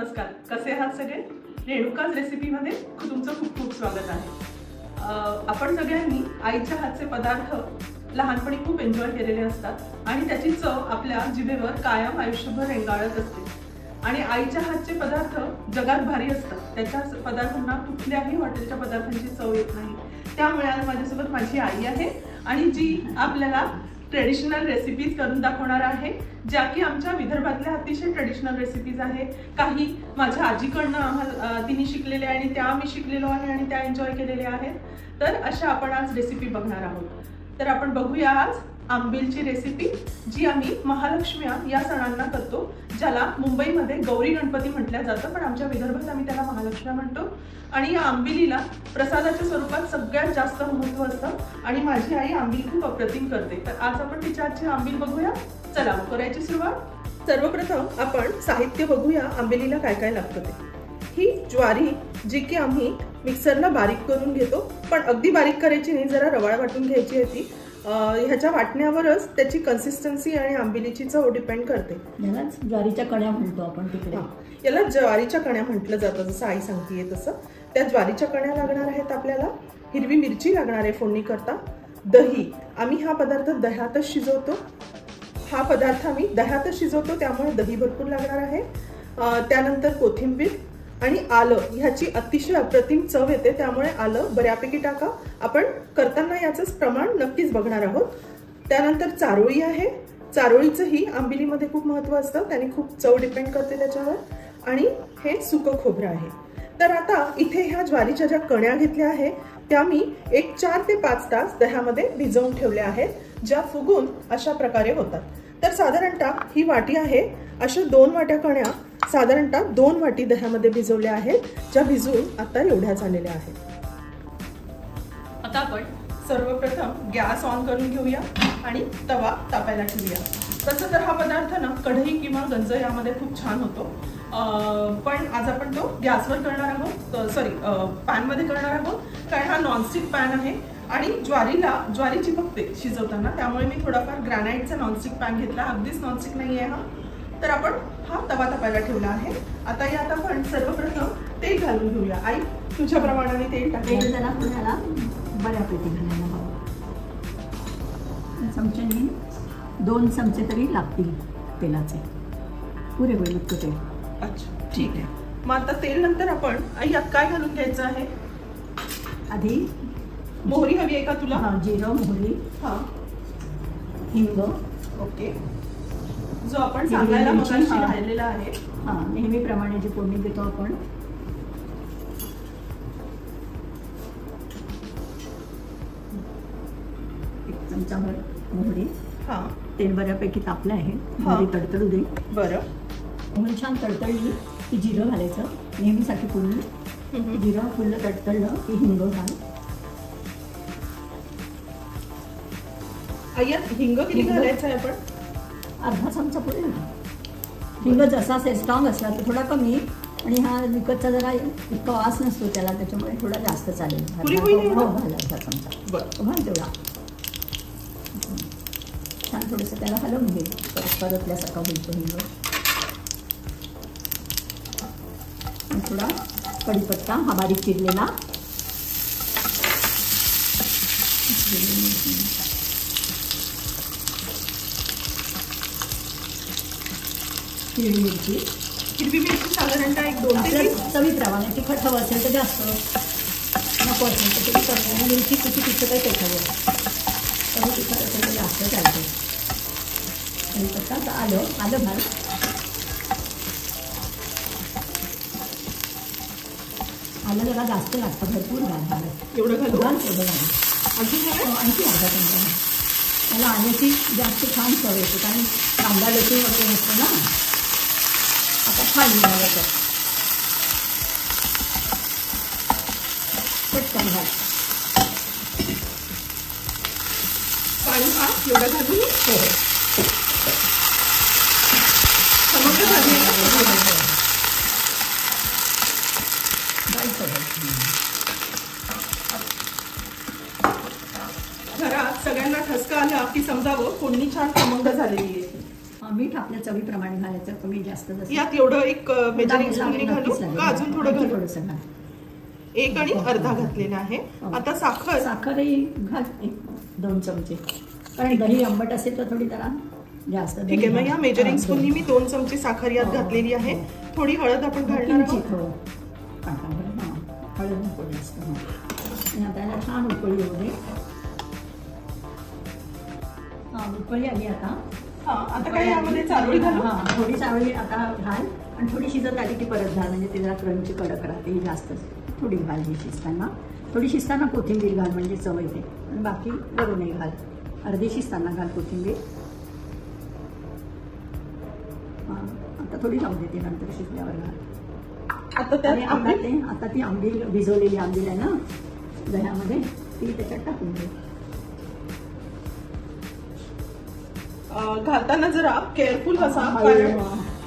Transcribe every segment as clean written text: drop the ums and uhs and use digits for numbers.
नमस्कार, कसे आहात सगळे? रेणुकाज रेसिपीमध्ये तुमचं खूप खूप स्वागत आहे। आपण सगळ्यांनी आईच्या हातचे पदार्थ लहानपणी खूप एन्जॉय केलेले असतात आणि त्याची चव आपल्या जिभेवर कायम आयुष्यभर रेंगाळत असते। आणि आईच्या हातचे पदार्थ जगात भारी असतात, त्याच्या पदार्थांना कुठल्याही हॉटेलच्या पदार्थांची चव येत नाही। त्यामुळे आज माझ्यासोबत माझी आई आहे आणि जी आपल्याला ट्रेडिशनल रेसिपीज करून दाखवणार आहे, ज्या की आमच्या विदर्भातल्या अतिशय ट्रेडिशनल रेसिपीज आहे। काही माझ्या आजीकडनं तिने शिकलेल्या आणि त्या मी शिकलेलो आहे आणि त्या एन्जॉय केलेल्या आहेत। तर अशा आपण आज रेसिपी बघणार आहोत। तर आपण बघूया आज आंबीलची रेसिपी, जी आम्ही महालक्ष्म्या या सणांना करतो, ज्याला मुंबईमध्ये गौरी गणपती म्हटलं जातं, पण आमच्या विदर्भात आम्ही त्याला महालक्ष्म्या म्हणतो। आणि या आंबिलीला प्रसादाच्या स्वरूपात सगळ्यात जास्त महत्त्व असतं आणि माझी आई आंबील खूप अप्रतिम करते। तर आज आपण तिच्या आजची आंबील बघूया। चला मग करायची सुरुवात। सर्वप्रथम आपण साहित्य बघूया आंबिलीला काय काय लागतं ते। ही ज्वारी जी की आम्ही मिक्सरला बारीक करून घेतो, पण अगदी बारीक करायची नाही, जरा रवाळ वाटून घ्यायची आहे ती। ह्याच्या वाटण्यावरच त्याची कन्सिस्टन्सी आणि आंबिलीची चव डिपेंड करते। याला ज्वारीच्या कण्या म्हणतो आपण तिकडे। याला ज्वारीच्या कण्या म्हटलं जातं, जसं आई सांगतेय तसं। त्या ज्वारीच्या कण्या लागणार आहेत आपल्याला। हिरवी मिरची लागणार आहे फोडणी करता। दही, आम्ही हा पदार्थ दह्यातच शिजवतो। हा पदार्थ आम्ही दह्यातच शिजवतो, त्यामुळे दही भरपूर लागणार आहे। त्यानंतर कोथिंबीर आणि आलं, ह्याची अतिशय अप्रतिम चव येते, त्यामुळे आलं बऱ्यापैकी टाका। आपण करताना याचंच प्रमाण नक्कीच बघणार आहोत। त्यानंतर चारोळी आहे। चारोळीचंही आंबिलीमध्ये खूप महत्त्व असतं, त्याने खूप चव डिपेंड करते त्याच्यावर। आणि हे सुकं खोबरं आहे। तर आता इथे ह्या ज्वारीच्या ज्या कण्या घेतल्या आहेत त्या मी एक 4 ते 5 तास दह्यामध्ये भिजवून ठेवल्या आहेत, ज्या फुगून अशा प्रकारे होतात। तर साधारणतः ही वाटी आहे, अशा 2 वाट्या कण्या साधारणतः 2 वाटी दह्यामध्ये भिजवल्या आहेत, ज्या भिजून आता एवढ्या झालेल्या आहेत। आता आपण सर्वप्रथम गॅस ऑन करून घेऊया आणि तवा तापायला ठेवूया। तसं तर हा पदार्थ ना कढई किंवा गंज यामध्ये खूप छान होतो, पण आज आपण तो गॅसवर करणार आहोत, सॉरी पॅनमध्ये करणार आहोत, कारण हा नॉनस्टिक पॅन आहे आणि ज्वारी चिपकते शिजवताना, त्यामुळे मी थोडाफार ग्रॅनाइटचा नॉनस्टिक पॅन घेतला, अगदीच नॉनस्टिक नाही आहे हा। तर आपण हा तवा तापायला ठेवला आहे। आता यात आपण सर्वप्रथम तेल घालून घेऊया। आई, तुझ्या प्रमाणाने तेल टाकूया। जरा पुण्याला बऱ्यापैकी घालायला हवं। चमच्याने 2 चमचे तरी लागतील तेलाचे, पुरे होईल इतकं तेल। अच्छा, ठीक आहे। मग आता तेल नंतर आपण आई यात काय घालून घ्यायचं आहे? आधी मोहरी हवी आहे का तुला? हां, जिरं, मोहरी, हां, हिंग, ओके, जो आपण सांगायला मगाशी राहिलेला आहे। हां, नेहमीप्रमाणे जी फोडणी देतो आपण। एक चमचाभर मोहरी। हां, तेल बऱ्यापैकी तापलं आहे, मोहरी तडतडू दे। बरं, मोहरी छान तडतडली की जिरं घालायचं, नेहमीसाठी फुललं। जिरं फुललं तडतडलं की हिंग घाल। आई यात हिंग किती घालायचं आहे आपण? अर्धा चमचा पुरेल ना। हिंग जसा स्ट्रॉंग असला तर थोडा कमी, आणि हा विकतचा जरा इतका वास नसतो त्याला, त्याच्यामुळे थोडा जास्त चालेल। हो, घाल अर्धा चमचा। बरं, घाल तेवढा। छान थोडंसं त्याला हलवून घे, परतल्यासारखा होईल तो हिंग। थोडा कढीपत्ता हा बारीक चिरलेला, हिरवी मिरची। हिरवी मिरची साधारणतः एक 2 ते 3 चवीप्रमाणे। तिखट हवं असेल तर जास्त, नको असेल तर तुम्ही कमी। मिरची किती तिखट आहे त्याच्यावर, कमी तिखट असेल तर जास्त चालते। कढीपत्ता, आलं घाल। आलं जरा जास्त लागतं, भरपूर घाल। एवढं घालू? घाल तेवढं घाल। आणखी अर्धा चमचा। त्याला आल्याची जास्त छान चव येते, कारण कांदा लसूण वगैरे नसतं ना। आता खाली घालायचं, पटकन घाल। पाणी हा एवढं घालू? हो, समोर भाजी घरात सगळ्यांना ठसका आला की समजावं फोडणी छान खमंग झालेली आहे। मीठ आपल्या चवीप्रमाणे घालायचं, कमी जास्त. यात एवढं एक मेजरिंग स्पून घालू का अजून थोडं घालू? थोडंसं घाल. 1 आणि अर्धा घातलेला आहे. आता साखरही घाल 2 चमचे, कारण दही आंबट असेल तर थोडी जरा जास्त. ठीक आहे, मग या मेजरिंग स्पूननी मी 2 चमचे साखर यात घातलेली आहे. थोडी हळद आपण घालणार आहोत. हळद नको जास्त. आणि आता याला छान उकळी येऊ दे. उकळी आली आता. आता काय यामध्ये चारोळी घालू? थोडी चारोळी आता घाल, आणि थोडी शिजत आली की परत घाल, म्हणजे ते जरा क्रंची कडक राहते. जास्त थोडी घाल ही शिजताना. थोडी शिजताना कोथिंबीर घाल, म्हणजे चव येते. आणि बाकी वरूनही घाल. अर्धी शिजताना घाल कोथिंबीर. आता थोडी लावून देते, नंतर शिजल्यावर घाल. आता ती आंबील, भिजवलेली आंबील आहे ना दह्यामध्ये, ती त्याच्यात टाकून दे. घालताना जरा केअरफुल असा,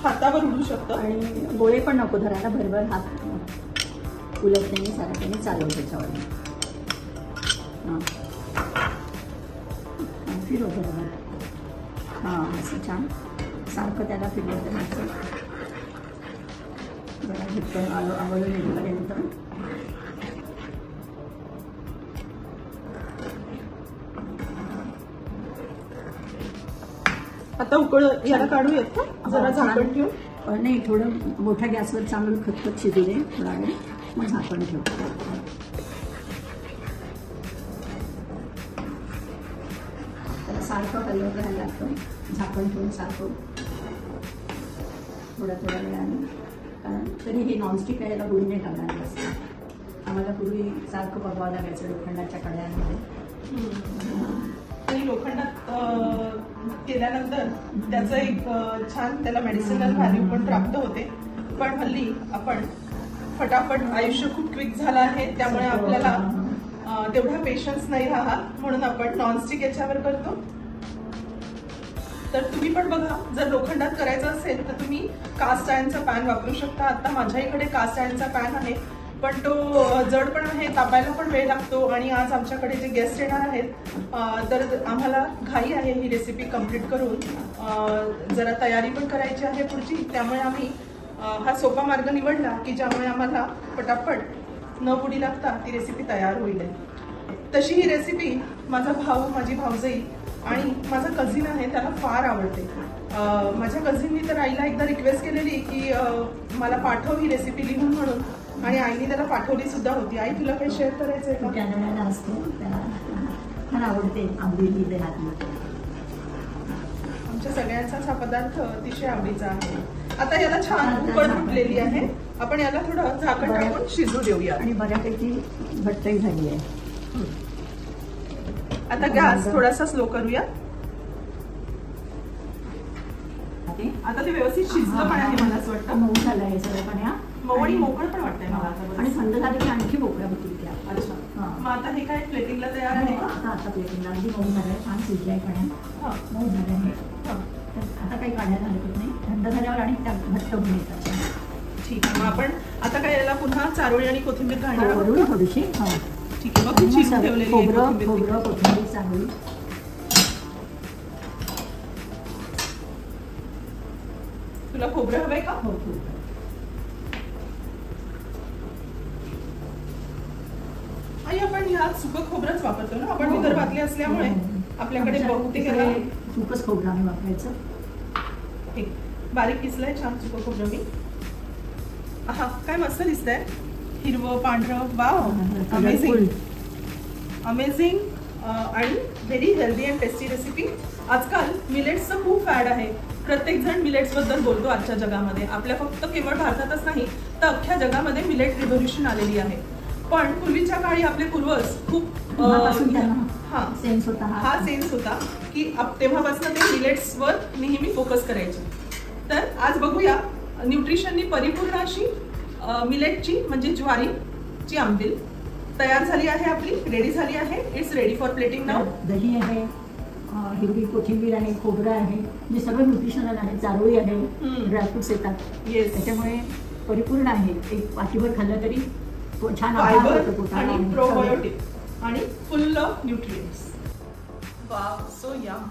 हातावर उडू शकतं. आणि गोळे पण नको धरायला, भरभर हात उलटण्याने साराट्याने चालव त्याच्यावर. फिरव बरोबर. असं छान सारखं त्याला फिरवं तर जरा घट्ट आवडून येईपर्यंत. आता उकळ याला काढूयात का? जरा झाकण ठेवू? नाही, थोडं मोठ्या गॅसवर चांगलं खतखत शिजू दे थोडा वेळ, मग झाकण ठेव. त्याला सारखं हलवत राहायला लागतं, झाकण ठेवून सारखं थोड्या वेळाने. कारण तरी हे नॉनस्टिक आहे, याला गुळी नाही टाकणार असतं. आम्हाला पूर्वी सारखं बघावं लागायचं लोखंडाच्या कड्यांमध्ये. आणि लोखंडात केल्यानंतर त्याचं एक छान त्याला मेडिसिनल व्हॅल्यू पण प्राप्त होते. पण हल्ली आपण फटाफट, आयुष्य खूप क्विक झालं आहे, त्यामुळे आपल्याला तेवढा पेशन्स नाही राहत, म्हणून आपण नॉनस्टिक याच्यावर करतो. तर तुम्ही पण बघा, जर लोखंडात करायचं असेल तर तुम्ही कास्ट आयर्नचा पॅन वापरू शकता. आता माझ्या इकडे कास्ट आयर्नचा पॅन आहे, पण तो जड पण आहे, तापायला पण वेळ लागतो. आणि आज आमच्याकडे जे गेस्ट येणार आहेत, तर आम्हाला घाई आहे ही रेसिपी कम्प्लीट करून. जरा तयारी पण करायची आहे पुढची, त्यामुळे आम्ही हा सोपा मार्ग निवडला की ज्यामुळे आम्हाला पटापट न बुडी लागता ती रेसिपी तयार होईल. तशी ही रेसिपी माझा भाऊ, माझी भाऊजाई आणि माझा कझिन आहे त्याला फार आवडते. माझ्या कझिननी तर आईला एकदा रिक्वेस्ट केलेली की मला पाठव ही रेसिपी लिहून म्हणून, आणि आईने त्याला पाठवली सुद्धा होती. आई, तुला काही शेअर करायचंय का? कॅनडाला असतो, त्याला फार आवडते आंबील दह्यातली. आमच्या सगळ्यांचाच हा पदार्थ अतिशय आवडीचा आहे. आता याला छान उकळ फुटलेली आहे, आपण याला थोडं झाकण टाकून शिजू देऊया. आणि बऱ्यापैकी घट्टही झाली आहे. आता गॅस थोडासा स्लो करूया. आता ते व्यवस्थित शिजलं पण आहे, मला असं वाटतं. मऊ झालं आहे सगळं पण, मऊ आणि मोकळं पण वाटतंय मला आता. आणि थंड झालं की आणखी मोकळ्या होतील त्या. अच्छा, मग आता हे काय प्लेटिंगला तयार आहे? आता प्लेटिंगला अगदी मऊ झालं आहे, छान शिजलंय पण, मऊ झालं आहे. आता काही काढायला हरकत नाही, थंड झाल्यावर आणि त्या घट्ट होऊन येतात. ठीक आहे, मग आपण आता काय याला पुन्हा चारोळी आणि कोथिंबीर घालणार आहोत थोडीशी. ठीक आहे, मग शिजून ठेवलेली खोबरं कोथिंबीर चारोळी. तुला खोबरं हवंय का? हो. आणि आपण ह्या सुकं खोबरंच वापरतो ना, आपण विदर्भातले असल्यामुळे आपल्याकडे बहुतेक सुकंच खोबरं आम्ही वापरायचं. ठीक, बारीक किसलंय छान सुकं खोबरं मी. हा, काय मस्त दिसतंय, हिरवं पांढरं. Wow, amazing amazing. आणि very healthy and tasty recipe. आजकाल मिलेट्सचं खूप फॅड आहे, प्रत्येक जण मिलेट्स बद्दल बोलतो आजच्या जगामध्ये. आपल्या फक्त केवळ भारतातच नाही तर अख्ख्या जगामध्ये मिलेट रिव्होल्युशन आलेली आहे. पण पूर्वीच्या काळी आपले पूर्वज खूप हा सेन्स होता की तेव्हापासून ते मिलेट्सवर नेहमी फोकस करायचे. तर आज बघूया न्यूट्रिशननी परिपूर्ण अशी मिलेटची म्हणजे ज्वारीची आंबील तयार झाली आहे, आपली रेडी झाली आहे. It's ready for plating now. दही आहे, हिरवी कोथिंबीर आहे, खोबरं आहे, जे सगळं न्यूट्रिशनल आहे, चारोळी आहे, ड्रायफ्रुट्स येतात. येस, त्याच्यामुळे परिपूर्ण आहे. एक वाटीभर खाल्लं तरी छान फायबर आणि प्रोबायोटिक आणि full of nutrients. Wow, so M.